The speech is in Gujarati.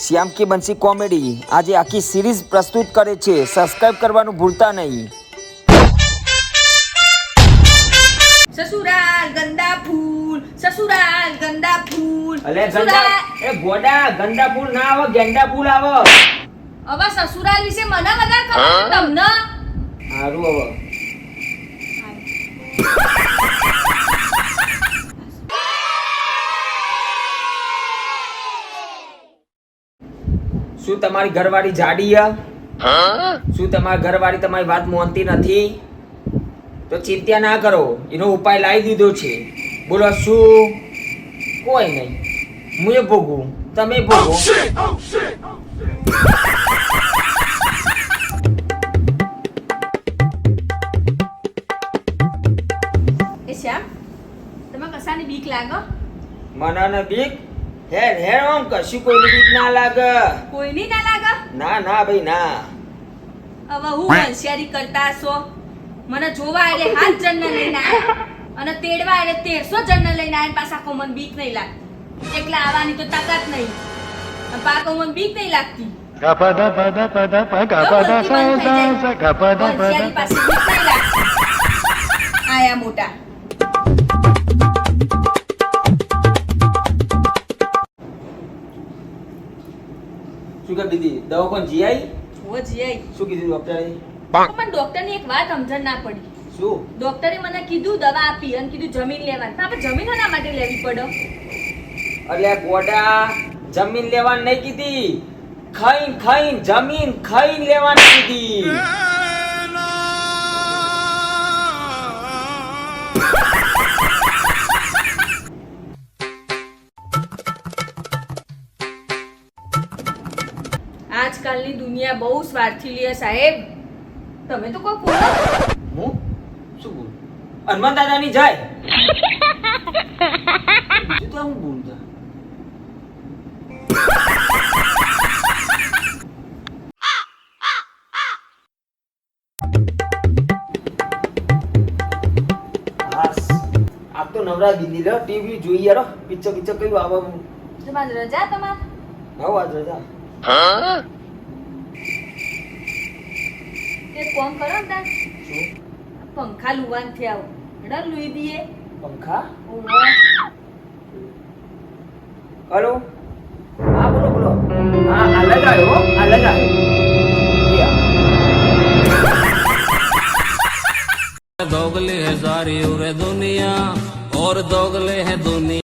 શ્યામ કી બંસી કોમેડી આજે આખી સિરીઝ પ્રસ્તુત કરે છે. સબસ્ક્રાઇબ કરવાનું ભૂલતા નહીં. સસુરાલ ગંદા ફૂલ, સસુરાલ ગંદા ફૂલ. અલે ગંદા એ ગોડા ગંદા ફૂલ ના આવે, ગેંડા ફૂલ આવે. હવે સસુરાલ વિશે મને વધારે ખબર છે તમને. હારું હવે શું તમારી ઘરવાળી જાડી છે? શું તમારી ઘરવાળી તમારી વાત માનતી નથી? તો ચિંતા ના કરો, એનો ઉપાય લાવી દીધો છે. બોલો શું? કોઈ નહીં, હું એ ભોગું, તમે ભોગો. એ શ્યામ, તમે કસાની બીક લાગો? મને ને બીક હેર હેર આમ કશું કોઈની બીક ના લાગે. કોઈની ના લાગે? ના ના ભાઈ ના. હવે હું હોશિયારી કરતા છો. મને જોવા એટલે 7 જણને લઈને આયા અને તેડવા એટલે 1300 જણને લઈને આયા. પાછા કો મને બીક નહીં લાગતી. એકલા આવવાની તો તાકાત નહીં. પાકો મને બીક નહીં લાગતી. હોશિયારી પાસે બીક નહીં લાગતી. આયા મોટા. શું કે દીદી દવાખાને જી આવી? ઓ જીઆઈ. શું કીધું ડોક્ટરે? પણ ડોક્ટરની એક વાત સમજણ ના પડી. શું? ડોક્ટરે મને કીધું દવા આપી અને કીધું જમીન લેવાની. પણ આપણે જમીન શા માટે લેવી પડે? અલ્યા ગોડા, જમીન લેવાની નહીં કીધી, ખાઈન ખાઈન જમીન ખાઈન લેવાની કીધી. આજકાલની દુનિયા બહુ સ્વાર્થી છે સાહેબ. તમે તો કોઈ બોલો. હું શું બોલું? હનુમાન દાદાની જાય. બીજું તો હું બોલતા. આ તો નવરા દીદી રે, ટીવી જોઈએ રો, પિક્ચર પિક્ચર કયું આવે? તમારી રજા તમારે? આવો આજ રજા. એક કામ કરો ને તાર. શું? પંખા લુવાન થી આવો. ડર લુઈ દીએ. પંખા? ઓહો. हेलो हाँ बोलो बोलो. हाँ अलग आयो हो, अलग आयो. दोगले है सारी उरे दुनिया और दोगले है दुनिया.